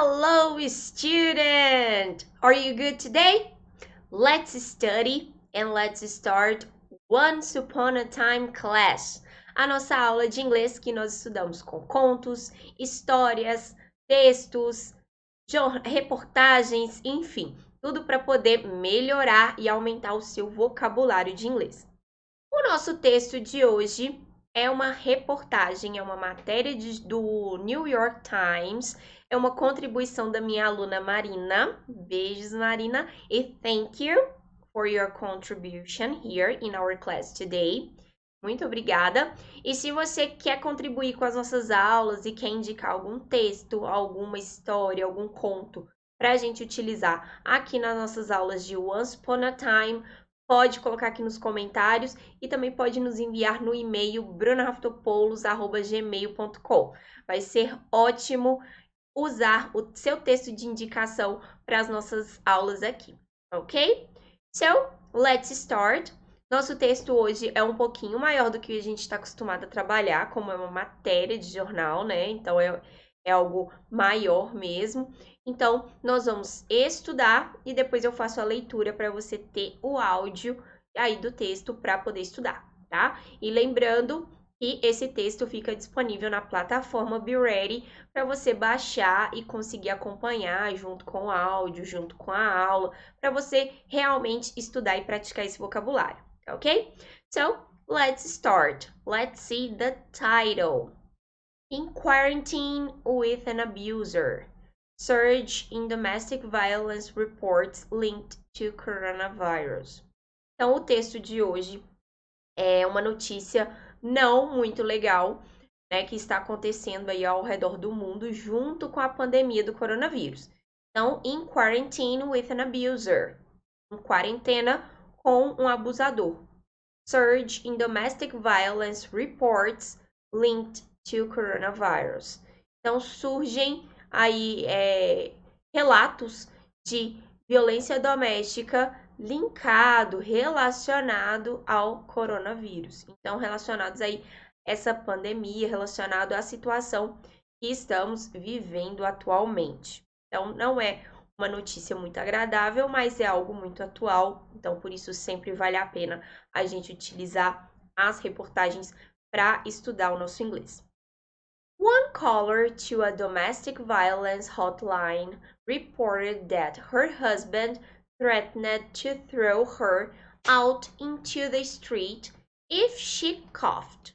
Hello, student! Are you good today? Let's study and let's start Once Upon a Time class. A nossa aula de inglês que nós estudamos com contos, histórias, textos, reportagens, enfim, tudo para poder melhorar e aumentar o seu vocabulário de inglês. O nosso texto de hoje é uma reportagem, é uma matéria do New York Times, é uma contribuição da minha aluna Marina. Beijos, Marina, e thank you for your contribution here in our class today. Muito obrigada. E se você quer contribuir com as nossas aulas e quer indicar algum texto, alguma história, algum conto para a gente utilizar aqui nas nossas aulas de Once Upon a Time, pode colocar aqui nos comentários e também pode nos enviar no e-mail brunaraftopoulos@gmail.com. Vai ser ótimo usar o seu texto de indicação para as nossas aulas aqui, ok? So, let's start. Nosso texto hoje é um pouquinho maior do que a gente está acostumado a trabalhar, como é uma matéria de jornal, né? Então, é algo maior mesmo. Então, nós vamos estudar e depois eu faço a leitura para você ter o áudio aí do texto para poder estudar, tá? E lembrando que esse texto fica disponível na plataforma Be Ready para você baixar e conseguir acompanhar junto com o áudio, junto com a aula, para você realmente estudar e praticar esse vocabulário, ok? So, let's start. Let's see the title. In Quarantine with an Abuser. Surge in domestic violence reports linked to coronavirus. Então, o texto de hoje é uma notícia não muito legal, né, que está acontecendo aí ao redor do mundo junto com a pandemia do coronavírus. Então, in quarantine with an abuser. Em quarentena com um abusador. Surge in domestic violence reports linked to coronavirus. Então, surgem aí relatos de violência doméstica relacionado ao coronavírus. Então, relacionados aí a essa pandemia, relacionado à situação que estamos vivendo atualmente. Então, não é uma notícia muito agradável, mas é algo muito atual. Então, por isso, sempre vale a pena a gente utilizar as reportagens para estudar o nosso inglês. One caller to a domestic violence hotline reported that her husband threatened to throw her out into the street if she coughed.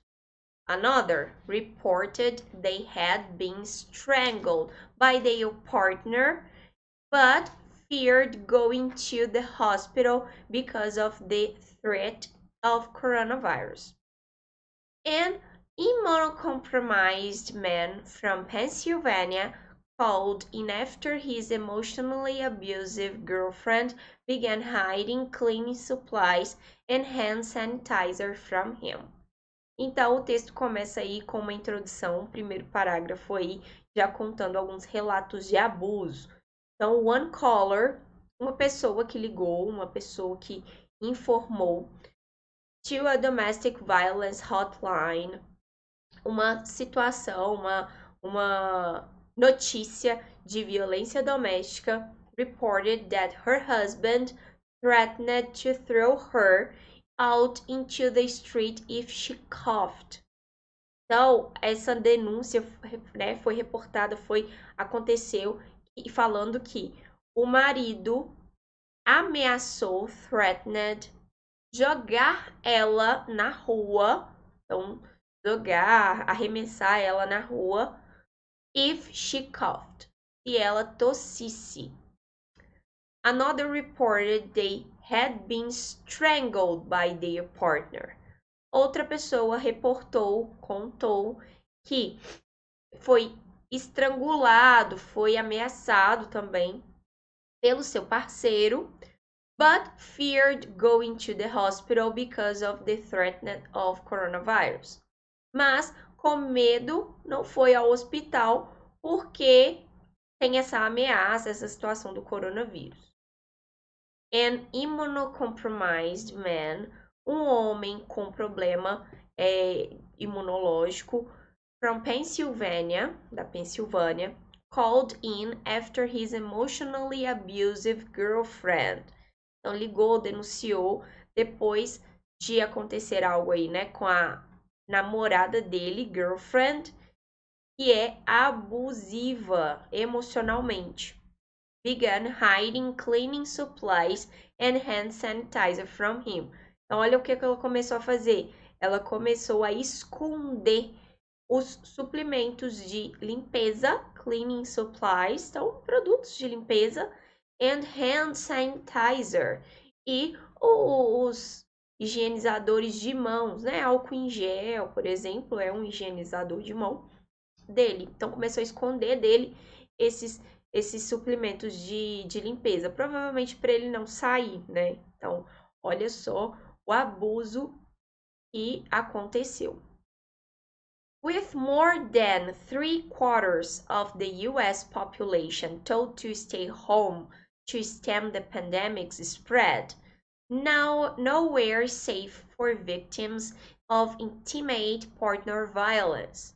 Another reported they had been strangled by their partner, but feared going to the hospital because of the threat of coronavirus. An immunocompromised man from Pennsylvania called in after his emotionally abusive girlfriend began hiding cleaning supplies and hand sanitizer from him. Então, o texto começa aí com uma introdução, o primeiro parágrafo aí, já contando alguns relatos de abuso. Então, one caller, uma pessoa que ligou, uma pessoa que informou, to a domestic violence hotline, uma situação, uma notícia de violência doméstica, reported that her husband threatened to throw her out into the street if she coughed. Então, essa denúncia, né, foi reportada, aconteceu, e falando que o marido ameaçou, threatened, jogar ela na rua, então, jogar, arremessar ela na rua, if she coughed, se ela tossisse. Another reported they had been strangled by their partner. Outra pessoa contou que foi estrangulado, foi ameaçado também pelo seu parceiro, but feared going to the hospital because of the threat of coronavirus. Mas com medo não foi ao hospital porque tem essa ameaça, essa situação do coronavírus. An immunocompromised man, um homem com problema imunológico, from Pennsylvania, da Pensilvânia, called in after his emotionally abusive girlfriend. Então ligou, denunciou depois de acontecer algo aí, né, com a namorada dele, girlfriend, que é abusiva emocionalmente. Began hiding cleaning supplies and hand sanitizer from him. Então, olha o que ela começou a fazer. Ela começou a esconder os suplementos de limpeza, cleaning supplies, então produtos de limpeza, and hand sanitizer, e os higienizadores de mãos, né? Álcool em gel, por exemplo, é um higienizador de mão dele. Então começou a esconder dele esses suplementos de limpeza, provavelmente para ele não sair, né? Então, olha só o abuso que aconteceu. With more than 3/4 of the US population told to stay home to stem the pandemic's spread, now nowhere safe for victims of intimate partner violence.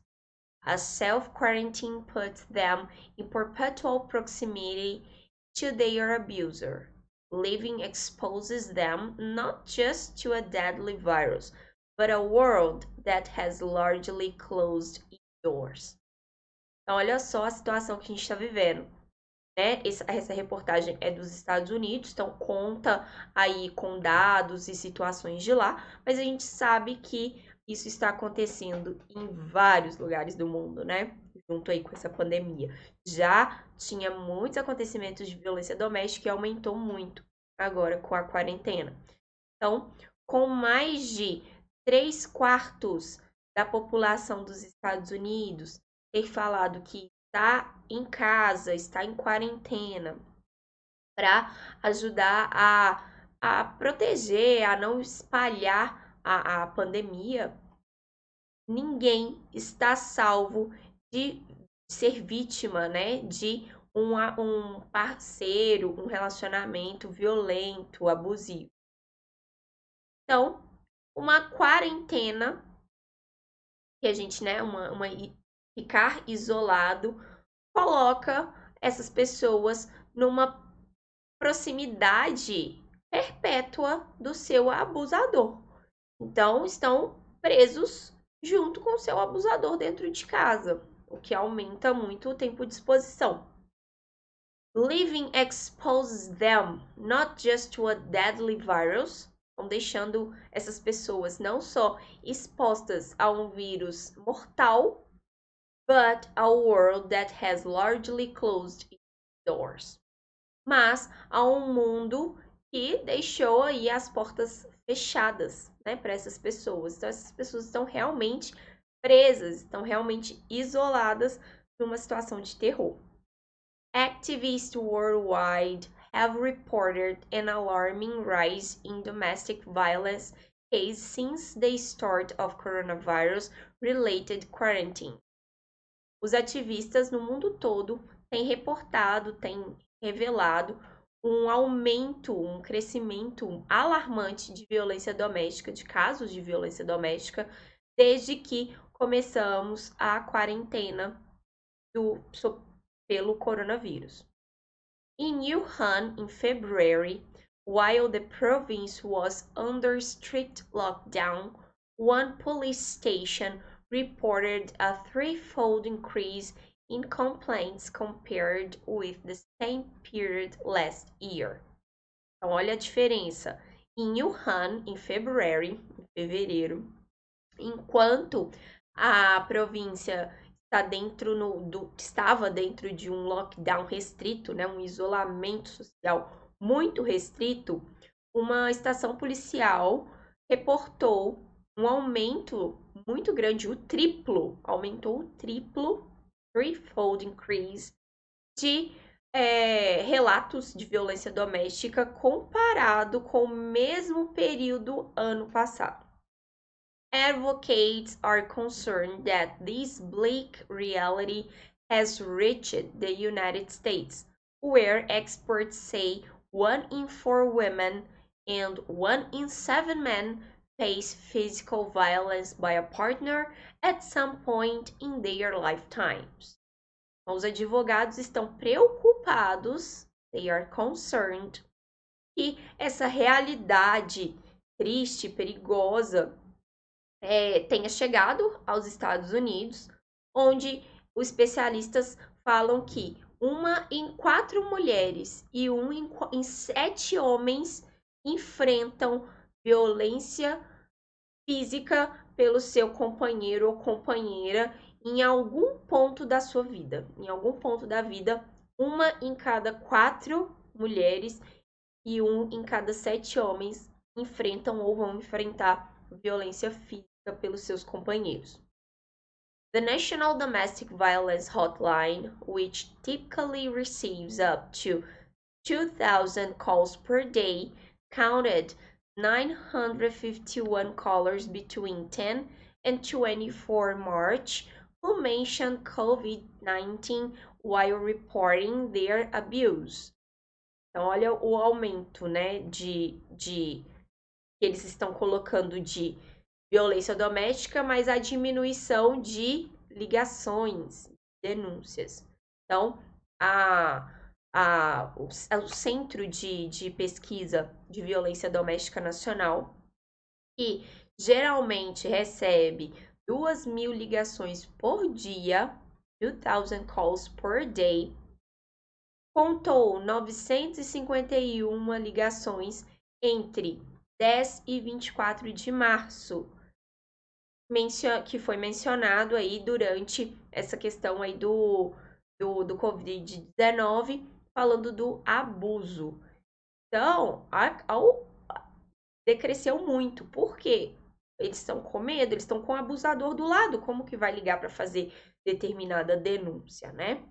As self-quarantine puts them in perpetual proximity to their abuser. Living exposes them not just to a deadly virus, but a world that has largely closed its doors. Então, olha só a situação que a gente está vivendo. Né? Essa reportagem é dos Estados Unidos, então conta aí com dados e situações de lá, mas a gente sabe que isso está acontecendo em vários lugares do mundo, né? Junto aí com essa pandemia. Já tinha muitos acontecimentos de violência doméstica e aumentou muito agora com a quarentena. Então, com mais de 3/4 da população dos Estados Unidos ter falado que está em casa, está em quarentena, para ajudar a proteger, a não espalhar a pandemia, ninguém está salvo de ser vítima, né, de um parceiro, um relacionamento violento, abusivo. Então, uma quarentena, que a gente, né, ficar isolado, coloca essas pessoas numa proximidade perpétua do seu abusador. Então, estão presos junto com o seu abusador dentro de casa, o que aumenta muito o tempo de exposição. Living exposes them not just to a deadly virus, então deixando essas pessoas não só expostas a um vírus mortal, but a world that has largely closed its doors. Mas a um mundo que deixou aí as portas fechadas, né, para essas pessoas. Então essas pessoas estão realmente presas, estão realmente isoladas numa situação de terror. Activists worldwide have reported an alarming rise in domestic violence cases since the start of coronavirus-related quarantine. Os ativistas no mundo todo têm reportado, têm revelado um aumento, um crescimento alarmante de violência doméstica, de casos de violência doméstica, desde que começamos a quarentena pelo coronavírus. In Wuhan, in February, while the province was under strict lockdown, one police station reported a threefold increase in complaints compared with the same period last year. Então, olha a diferença. Em Wuhan, em fevereiro, enquanto a província estava dentro de um lockdown restrito, né, um isolamento social muito restrito, uma estação policial reportou um aumento muito grande, aumentou o triplo, threefold increase, de relatos de violência doméstica comparado com o mesmo período ano passado. Advocates are concerned that this bleak reality has reached the United States, where experts say 1 in 4 women and 1 in 7 men face physical violence by a partner at some point in their lifetimes. Os advogados estão preocupados, they are concerned, que essa realidade triste, perigosa, tenha chegado aos Estados Unidos, onde os especialistas falam que 1 em 4 mulheres e 1 em 7 homens enfrentam violência física pelo seu companheiro ou companheira em algum ponto da sua vida. Em algum ponto da vida, 1 em cada 4 mulheres e 1 em cada 7 homens enfrentam ou vão enfrentar violência física pelos seus companheiros. The National Domestic Violence Hotline, which typically receives up to 2,000 calls per day, counted 951 callers between 10 and 24 March who mentioned COVID-19 while reporting their abuse. Então, olha o aumento, né, que eles estão colocando de violência doméstica, mas a diminuição de ligações, denúncias. Então, o Centro de Pesquisa de Violência Doméstica Nacional, que geralmente recebe 2.000 ligações por dia, 2,000 calls per day, contou 951 ligações entre 10 e 24 de março, que foi mencionado aí durante essa questão aí do Covid-19, falando do abuso. Então, decresceu muito. Por quê? Eles estão com medo, eles estão com o abusador do lado. Como que vai ligar para fazer determinada denúncia, né?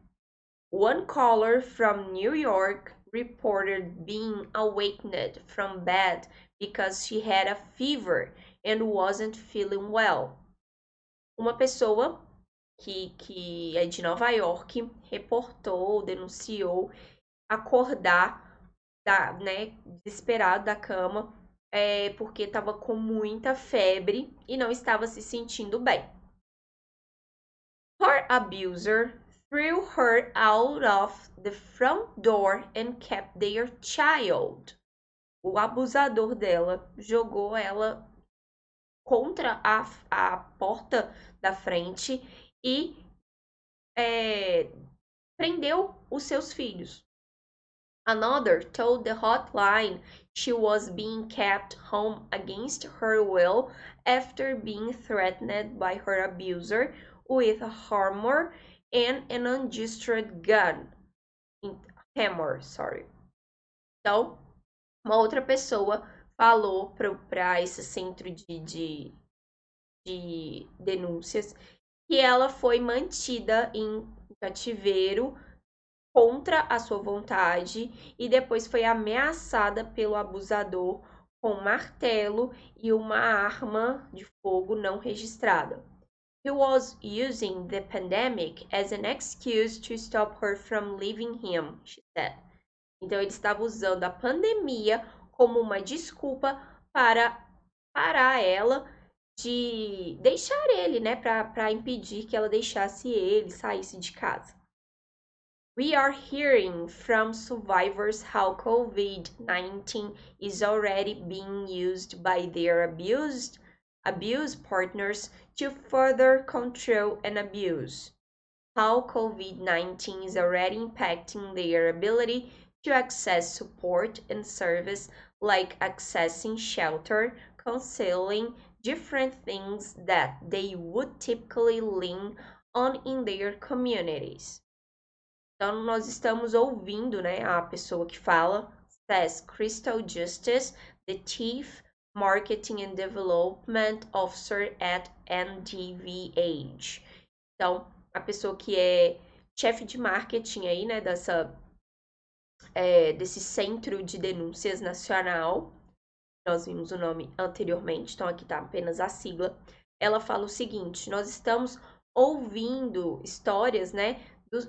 One caller from New York reported being awakened from bed because she had a fever and wasn't feeling well. Uma pessoa que é de Nova York reportou, denunciou acordar, né, desesperado da cama, porque estava com muita febre e não estava se sentindo bem. Her abuser threw her out of the front door and kept their child. O abusador dela jogou ela contra a porta da frente e prendeu os seus filhos. Another told the hotline she was being kept home against her will after being threatened by her abuser with a hammer and an unregistered gun. Então, uma outra pessoa falou para esse centro de denúncias que ela foi mantida em cativeiro contra a sua vontade e depois foi ameaçada pelo abusador com um martelo e uma arma de fogo não registrada. He was using the pandemic as an excuse to stop her from leaving him, she said. Então, ele estava usando a pandemia como uma desculpa para parar ela de deixar ele, né? Para impedir que ela deixasse ele, saísse de casa. We are hearing from survivors how COVID-19 is already being used by their abuse partners to further control and abuse. How COVID-19 is already impacting their ability to access support and service like accessing shelter, counseling, different things that they would typically lean on in their communities. Então, nós estamos ouvindo, né, a pessoa que fala, says Crystal Justice, the Chief Marketing and Development Officer at NDVH. Então, a pessoa que é chefe de marketing aí, né, desse centro de denúncias nacional, nós vimos o nome anteriormente, então aqui tá apenas a sigla. Ela fala o seguinte: nós estamos ouvindo histórias, né,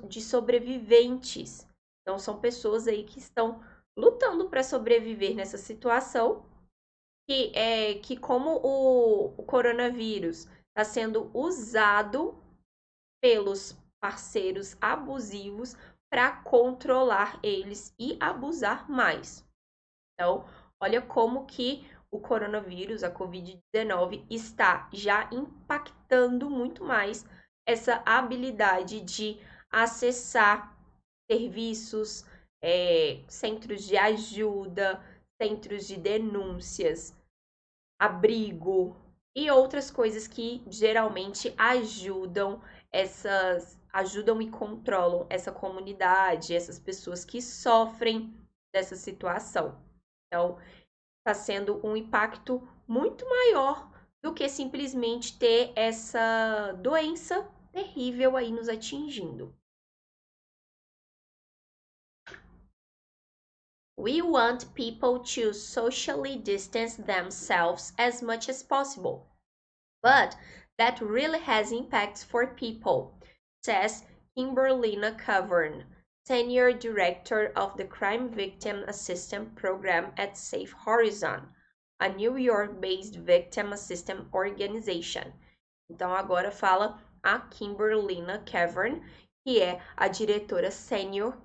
de sobreviventes. Então, são pessoas aí que estão lutando para sobreviver nessa situação, que como o coronavírus está sendo usado pelos parceiros abusivos para controlar eles e abusar mais. Então, olha como que o coronavírus, a Covid-19, está já impactando muito mais essa habilidade de acessar serviços, centros de ajuda, centros de denúncias, abrigo e outras coisas que geralmente ajudam e controlam essa comunidade, essas pessoas que sofrem dessa situação. Então, está sendo um impacto muito maior do que simplesmente ter essa doença terrível aí nos atingindo. We want people to socially distance themselves as much as possible, but that really has impacts for people, says Kimberlina Cavern, Senior Director of the Crime Victim Assistance Program at Safe Horizon, a New York-based victim assistance organization. Então agora fala a Kimberlina Cavern, que é a diretora sênior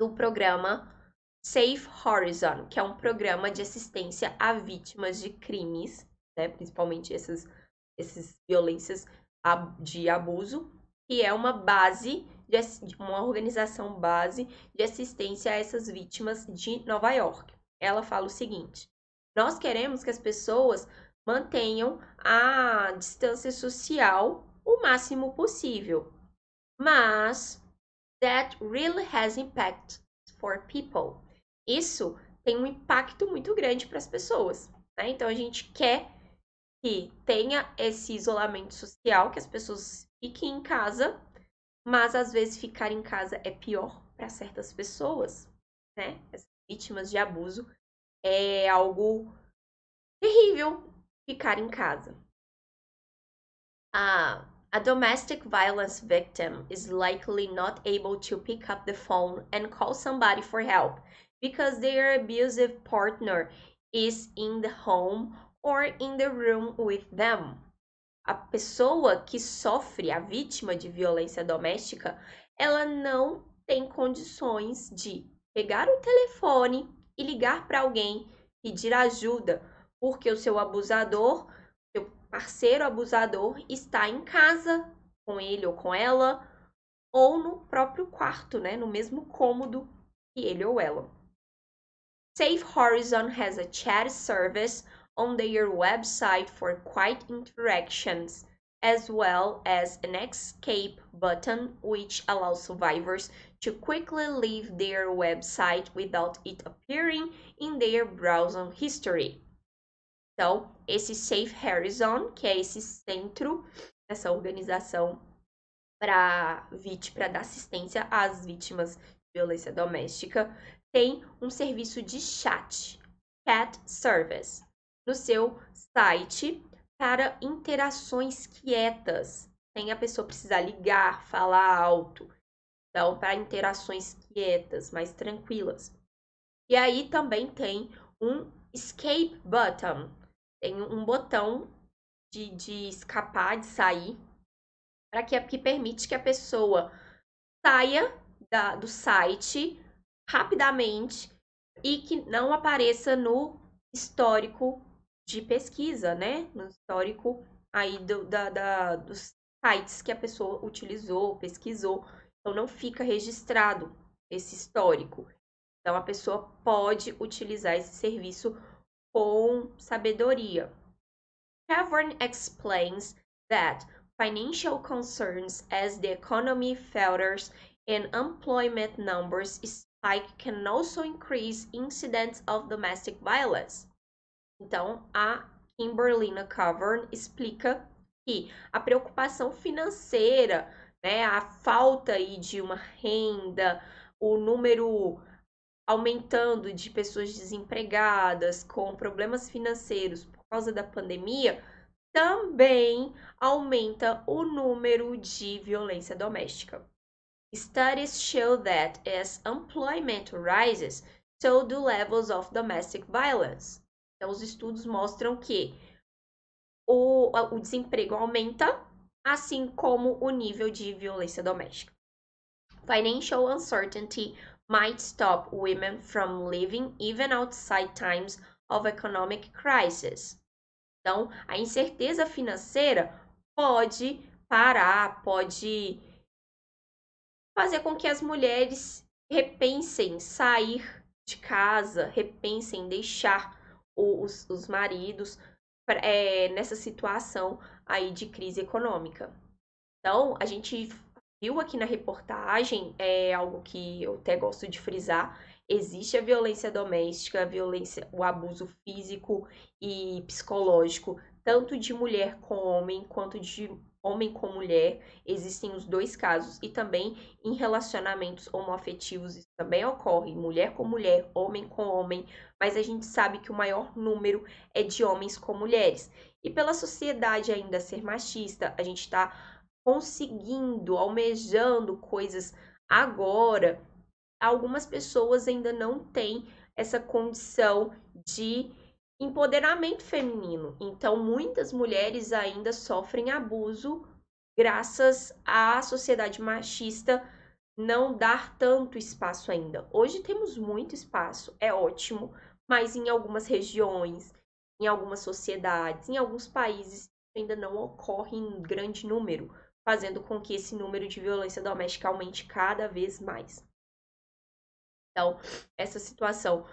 do programa Safe Horizon, que é um programa de assistência a vítimas de crimes, né, principalmente essas violências de abuso, que é uma base, uma organização base de assistência a essas vítimas de Nova York. Ela fala o seguinte: nós queremos que as pessoas mantenham a distância social o máximo possível, mas that really has impact for people. Isso tem um impacto muito grande para as pessoas, né? Então a gente quer que tenha esse isolamento social, que as pessoas fiquem em casa, mas às vezes ficar em casa é pior para certas pessoas, né? As vítimas de abuso é algo terrível ficar em casa. A domestic violence victim is likely not able to pick up the phone and call somebody for help because their abusive partner is in the home or in the room with them. A pessoa que sofre, a vítima de violência doméstica, ela não tem condições de pegar o telefone e ligar para alguém, pedir ajuda, porque o seu abusador, seu parceiro abusador, está em casa com ele ou com ela, ou no próprio quarto, né, no mesmo cômodo que ele ou ela. Safe Horizon has a chat service on their website for quiet interactions, as well as an escape button which allows survivors to quickly leave their website without it appearing in their browser history. Então, esse Safe Horizon, que é esse centro, essa organização para dar assistência às vítimas de violência doméstica, tem um serviço de chat service, no seu site para interações quietas, sem a pessoa precisar ligar, falar alto. Então, para interações quietas, mais tranquilas. E aí também tem um escape button, tem um botão de escapar, de sair, para que permite que a pessoa saia do site rapidamente e que não apareça no histórico de pesquisa, né? No histórico aí dos sites que a pessoa utilizou, pesquisou. Então, não fica registrado esse histórico. Então, a pessoa pode utilizar esse serviço com sabedoria. Cavern explains that financial concerns as the economy falters and employment numbers spike can also increase incidents of domestic violence. Então, a Kimberlina Cavern explica que a preocupação financeira, né, a falta aí de uma renda, o número aumentando de pessoas desempregadas com problemas financeiros por causa da pandemia, também aumenta o número de violência doméstica. Studies show that as employment rises, so do levels of domestic violence. Então, os estudos mostram que o desemprego aumenta assim como o nível de violência doméstica. Financial uncertainty might stop women from living even outside times of economic crisis. Então, a incerteza financeira pode parar, pode fazer com que as mulheres repensem sair de casa, repensem deixar os maridos nessa situação aí de crise econômica. Então, a gente viu aqui na reportagem, é algo que eu até gosto de frisar, existe a violência doméstica, a violência, o abuso físico e psicológico, tanto de mulher com homem, quanto de homem com mulher, existem os dois casos, e também em relacionamentos homoafetivos isso também ocorre, mulher com mulher, homem com homem, mas a gente sabe que o maior número é de homens com mulheres. E pela sociedade ainda ser machista, a gente está conseguindo, almejando coisas agora, algumas pessoas ainda não têm essa condição de empoderamento feminino. Então, muitas mulheres ainda sofrem abuso graças à sociedade machista não dar tanto espaço ainda. Hoje temos muito espaço, é ótimo, mas em algumas regiões, em algumas sociedades, em alguns países ainda não ocorre em grande número, fazendo com que esse número de violência doméstica aumente cada vez mais. Então, essa situação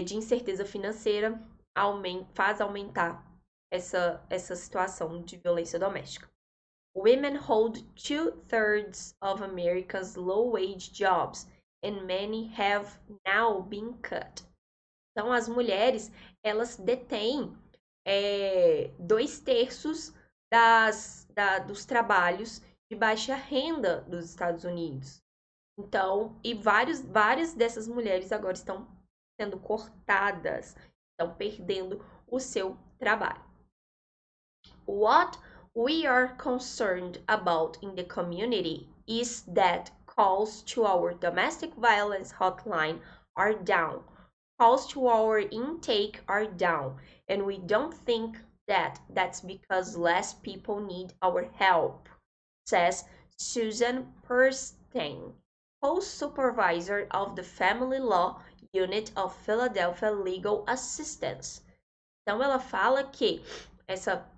de incerteza financeira faz aumentar essa situação de violência doméstica. Women hold 2/3 of America's low-wage jobs, and many have now been cut. Então, as mulheres, elas detêm 2/3 dos trabalhos de baixa renda dos Estados Unidos. Então, e várias dessas mulheres agora estão sendo cortadas, estão perdendo o seu trabalho. What we are concerned about in the community is that calls to our domestic violence hotline are down. Calls to our intake are down, and we don't think that that's because less people need our help, says Susan Perstein, co-supervisor of the Family Law Unit of Philadelphia Legal Assistance. Então, ela fala que essa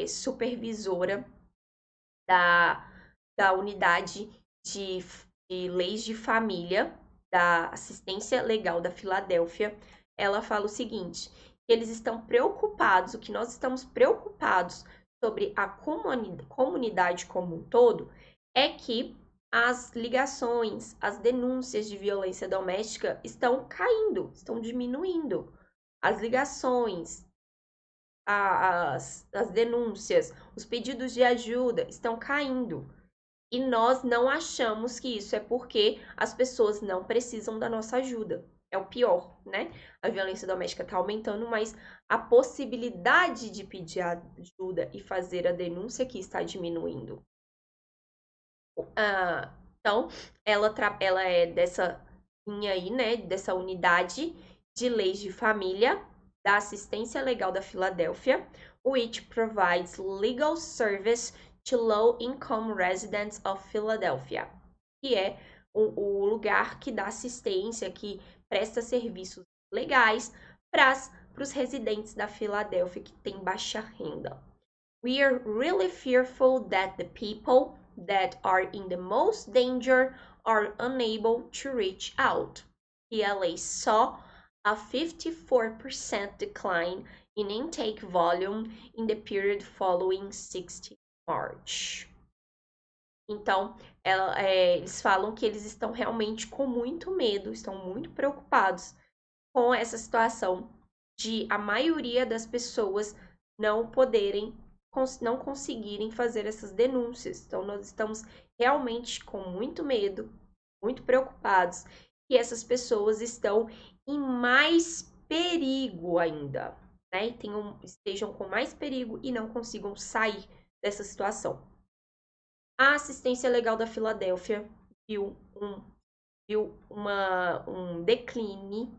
supervisora da unidade de leis de família da assistência legal da Filadélfia, ela fala o seguinte, que eles estão preocupados, o que nós estamos preocupados sobre a comunidade como um todo, é que as ligações, as denúncias de violência doméstica estão caindo, estão diminuindo. As ligações, as denúncias, os pedidos de ajuda estão caindo. E nós não achamos que isso é porque as pessoas não precisam da nossa ajuda. É o pior, né? A violência doméstica está aumentando, mas a possibilidade de pedir ajuda e fazer a denúncia que está diminuindo. Então, ela é dessa linha aí, né? Dessa unidade de leis de família da Assistência Legal da Filadélfia, which provides legal service to low-income residents of Philadelphia, que é o lugar que dá assistência, que presta serviços legais para os residentes da Filadélfia que têm baixa renda. We are really fearful that the people that are in the most danger are unable to reach out. PLA saw a 54% decline in intake volume in the period following 16 March. Então, eles falam que eles estão realmente com muito medo, estão muito preocupados com essa situação de a maioria das pessoas não conseguirem fazer essas denúncias. Então, nós estamos realmente com muito medo, muito preocupados, que essas pessoas estão em mais perigo ainda, né? Estejam com mais perigo e não consigam sair dessa situação. A Assistência Legal da Filadélfia viu um declínio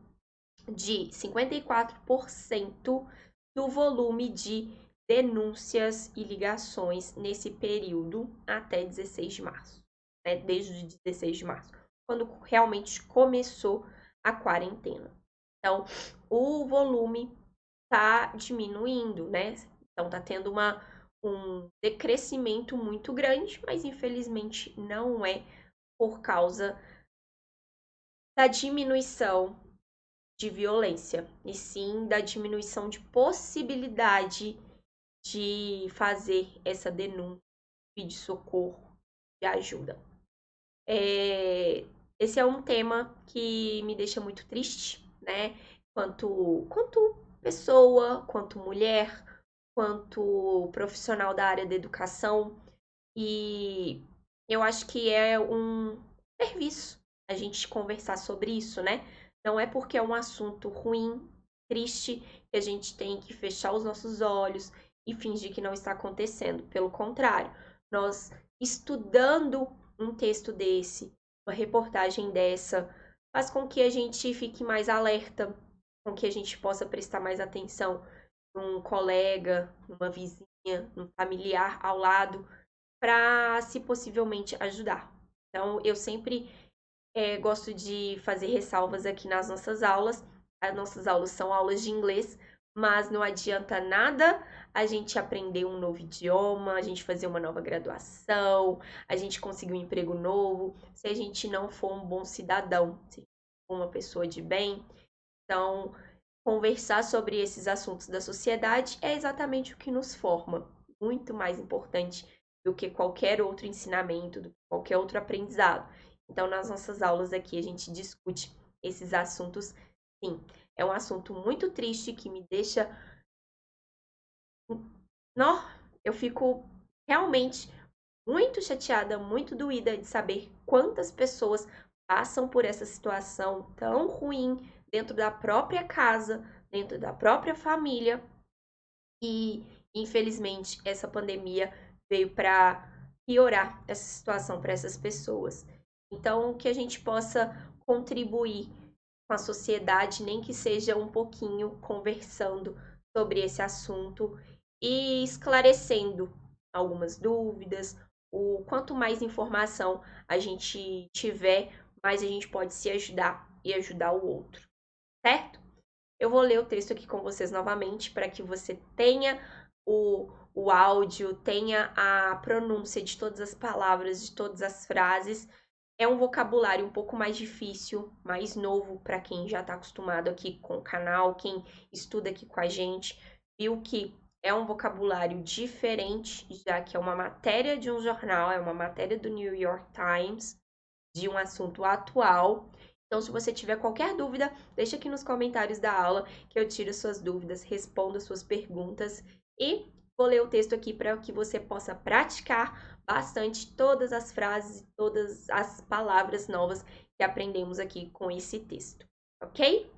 de 54% do volume de denúncias e ligações nesse período até 16 de março, né? Desde o 16 de março, quando realmente começou a quarentena. Então, o volume tá diminuindo, né? Então, tá tendo um decrescimento muito grande, mas infelizmente não é por causa da diminuição de violência, e sim da diminuição de possibilidade de fazer essa denúncia, pedir socorro, de ajuda. Esse é um tema que me deixa muito triste, né? Quanto pessoa, quanto mulher, quanto profissional da área da educação. E eu acho que é um serviço a gente conversar sobre isso, né? Não é porque é um assunto ruim, triste, que a gente tem que fechar os nossos olhos e fingir que não está acontecendo. Pelo contrário, nós estudando um texto desse, uma reportagem dessa, faz com que a gente fique mais alerta, com que a gente possa prestar mais atenção num colega, numa vizinha, num familiar ao lado, para, se possivelmente, ajudar. Então, eu sempre gosto de fazer ressalvas aqui nas nossas aulas. As nossas aulas são aulas de inglês, mas não adianta nada a gente aprender um novo idioma, a gente fazer uma nova graduação, a gente conseguir um emprego novo, se a gente não for um bom cidadão, se for uma pessoa de bem. Então, conversar sobre esses assuntos da sociedade é exatamente o que nos forma, muito mais importante do que qualquer outro ensinamento, do que qualquer outro aprendizado. Então, nas nossas aulas aqui, a gente discute esses assuntos, sim. É um assunto muito triste que me deixa. Não, eu fico realmente muito chateada, muito doída de saber quantas pessoas passam por essa situação tão ruim dentro da própria casa, dentro da própria família. E, infelizmente, essa pandemia veio para piorar essa situação para essas pessoas. Então, que a gente possa contribuir com a sociedade, nem que seja um pouquinho conversando sobre esse assunto e esclarecendo algumas dúvidas. O quanto mais informação a gente tiver, mais a gente pode se ajudar e ajudar o outro, certo? Eu vou ler o texto aqui com vocês novamente para que você tenha o áudio, tenha a pronúncia de todas as palavras, de todas as frases. É um vocabulário um pouco mais difícil, mais novo para quem já está acostumado aqui com o canal, quem estuda aqui com a gente, viu que é um vocabulário diferente, já que é uma matéria de um jornal, é uma matéria do New York Times, de um assunto atual. Então, se você tiver qualquer dúvida, deixa aqui nos comentários da aula que eu tiro suas dúvidas, respondo suas perguntas e vou ler o texto aqui para que você possa praticar bastante todas as frases e todas as palavras novas que aprendemos aqui com esse texto, ok?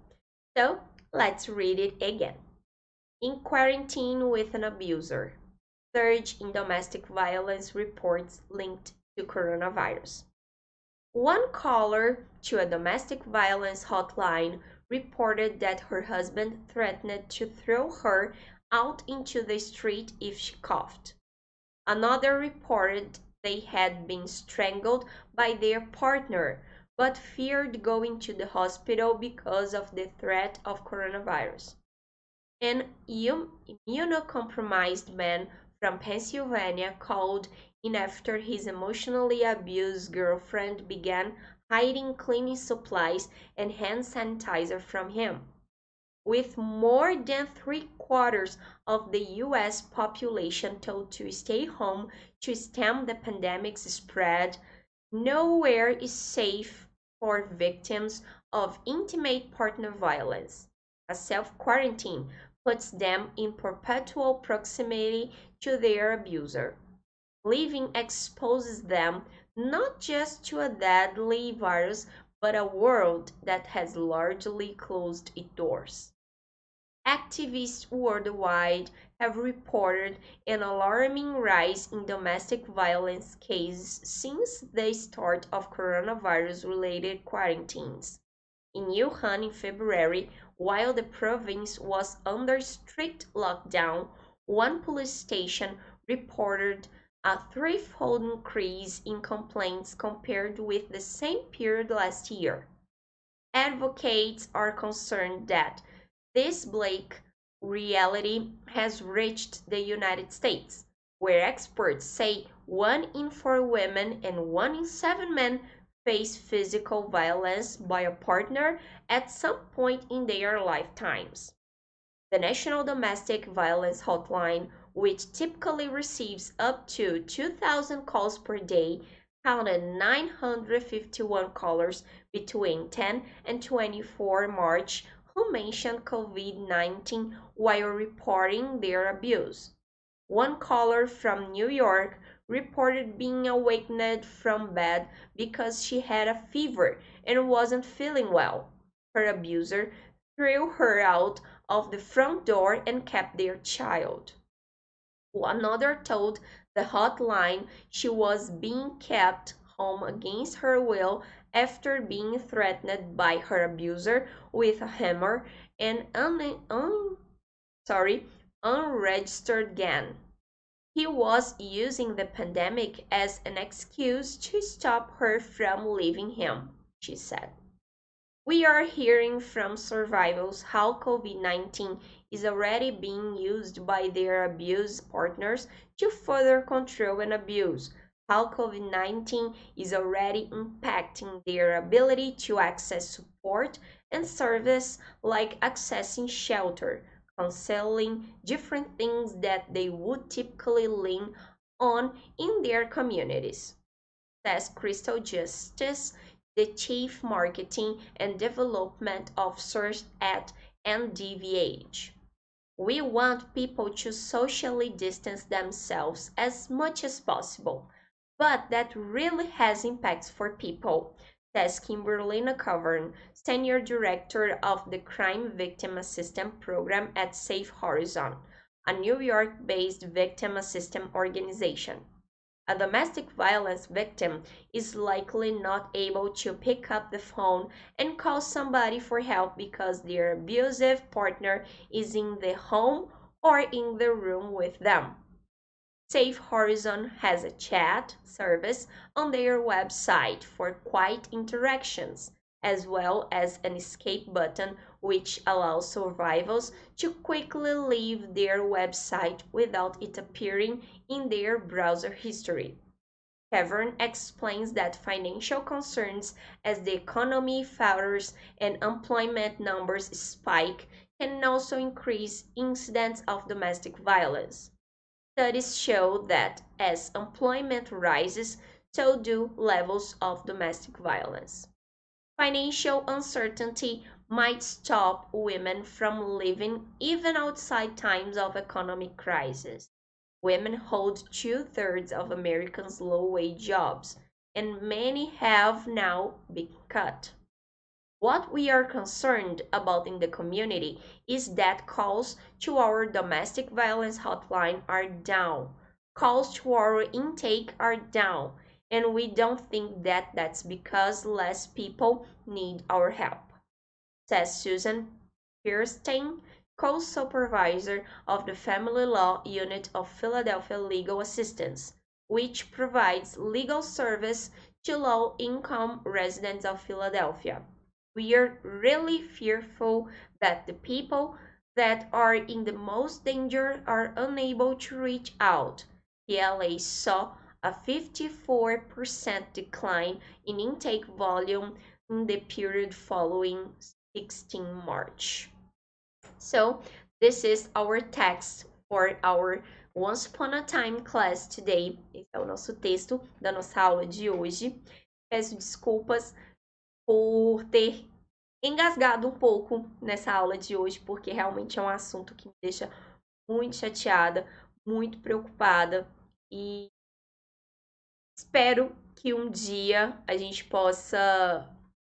So, let's read it again. In quarantine with an abuser. Surge in domestic violence reports linked to coronavirus. One caller to a domestic violence hotline reported that her husband threatened to throw her out into the street if she coughed. Another reported they had been strangled by their partner, but feared going to the hospital because of the threat of coronavirus. An immunocompromised man from Pennsylvania called in after his emotionally abused girlfriend began hiding cleaning supplies and hand sanitizer from him. With more than 3/4 of the U.S. population told to stay home to stem the pandemic's spread, nowhere is safe for victims of intimate partner violence. A self-quarantine puts them in perpetual proximity to their abuser. Living exposes them not just to a deadly virus, but a world that has largely closed its doors. Activists worldwide have reported an alarming rise in domestic violence cases since the start of coronavirus-related quarantines. In Wuhan in February, while the province was under strict lockdown, one police station reported a threefold increase in complaints compared with the same period last year. Advocates are concerned that this bleak reality has reached the United States, where experts say 1 in 4 women and 1 in 7 men face physical violence by a partner at some point in their lifetimes. The National Domestic Violence Hotline, which typically receives up to 2,000 calls per day, counted 951 callers between 10 and 24 March who mentioned COVID-19 while reporting their abuse. One caller from New York reported being awakened from bed because she had a fever and wasn't feeling well. Her abuser threw her out of the front door and kept their child. Another told the hotline she was being kept home against her will after being threatened by her abuser with a hammer and unregistered gun. He was using the pandemic as an excuse to stop her from leaving him, she said. We are hearing from survivors how COVID-19 is already being used by their abuse partners to further control and abuse, how COVID-19 is already impacting their ability to access support and service like accessing shelter, counseling, different things that they would typically lean on in their communities, says Crystal Justice, the Chief Marketing and Development Officer at NDVH. We want people to socially distance themselves as much as possible, but that really has impacts for people, says Kimberly McGovern, Senior Director of the Crime Victim Assistance Program at Safe Horizon, a New York-based victim assistance organization. A domestic violence victim is likely not able to pick up the phone and call somebody for help because their abusive partner is in the home or in the room with them. Safe Horizon has a chat service on their website for quiet interactions, as well as an escape button which allows survivors to quickly leave their website without it appearing in their browser history. Kevin explains that financial concerns as the economy falters and employment numbers spike can also increase incidents of domestic violence. Studies show that as employment rises, so do levels of domestic violence. Financial uncertainty might stop women from living even outside times of economic crisis. Women hold two-thirds of Americans' low-wage jobs, and many have now been cut. What we are concerned about in the community is that calls to our domestic violence hotline are down, calls to our intake are down, and we don't think that that's because less people need our help, says Susan Pierstein, co-supervisor of the Family Law Unit of Philadelphia Legal Assistance, which provides legal service to low-income residents of Philadelphia. We are really fearful that the people that are in the most danger are unable to reach out. PLA saw a 54% decline in intake volume in the period following 16 March. So, this is our text for our Once Upon a Time class today. Esse é o nosso texto da nossa aula de hoje. Peço desculpas por ter engasgado um pouco nessa aula de hoje, porque realmente é um assunto que me deixa muito chateada, muito preocupada e espero que um dia a gente possa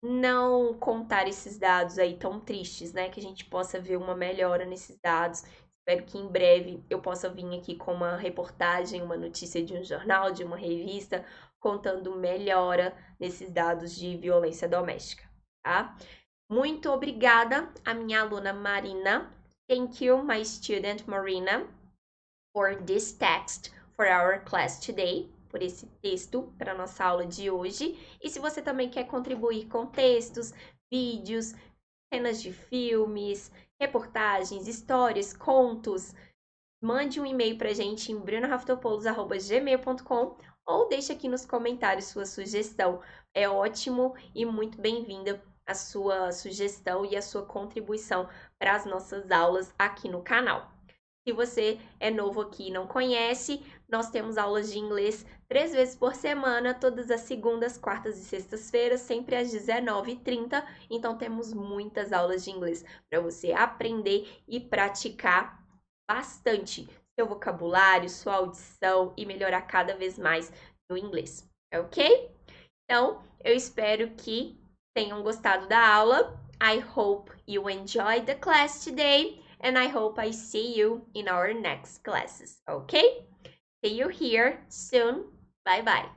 não contar esses dados aí tão tristes, né? Que a gente possa ver uma melhora nesses dados. Espero que em breve eu possa vir aqui com uma reportagem, uma notícia de um jornal, de uma revista, contando melhora nesses dados de violência doméstica, tá? Muito obrigada a minha aluna Marina. Thank you, my student Marina. for this text for our class today, por esse texto para nossa aula de hoje. E se você também quer contribuir com textos, vídeos, cenas de filmes, reportagens, histórias, contos, mande um e-mail para a gente em brunoraftopoulos@gmail.com ou deixe aqui nos comentários sua sugestão. É ótimo e muito bem-vinda a sua sugestão e a sua contribuição para as nossas aulas aqui no canal. Se você é novo aqui e não conhece, nós temos aulas de inglês 3 vezes por semana, todas as segundas, quartas e sextas-feiras, sempre às 19h30. Então, temos muitas aulas de inglês para você aprender e praticar bastante seu vocabulário, sua audição e melhorar cada vez mais no inglês, ok? Então, eu espero que tenham gostado da aula. I hope you enjoyed the class today, and I hope I see you in our next classes, okay? See you here soon. Bye bye.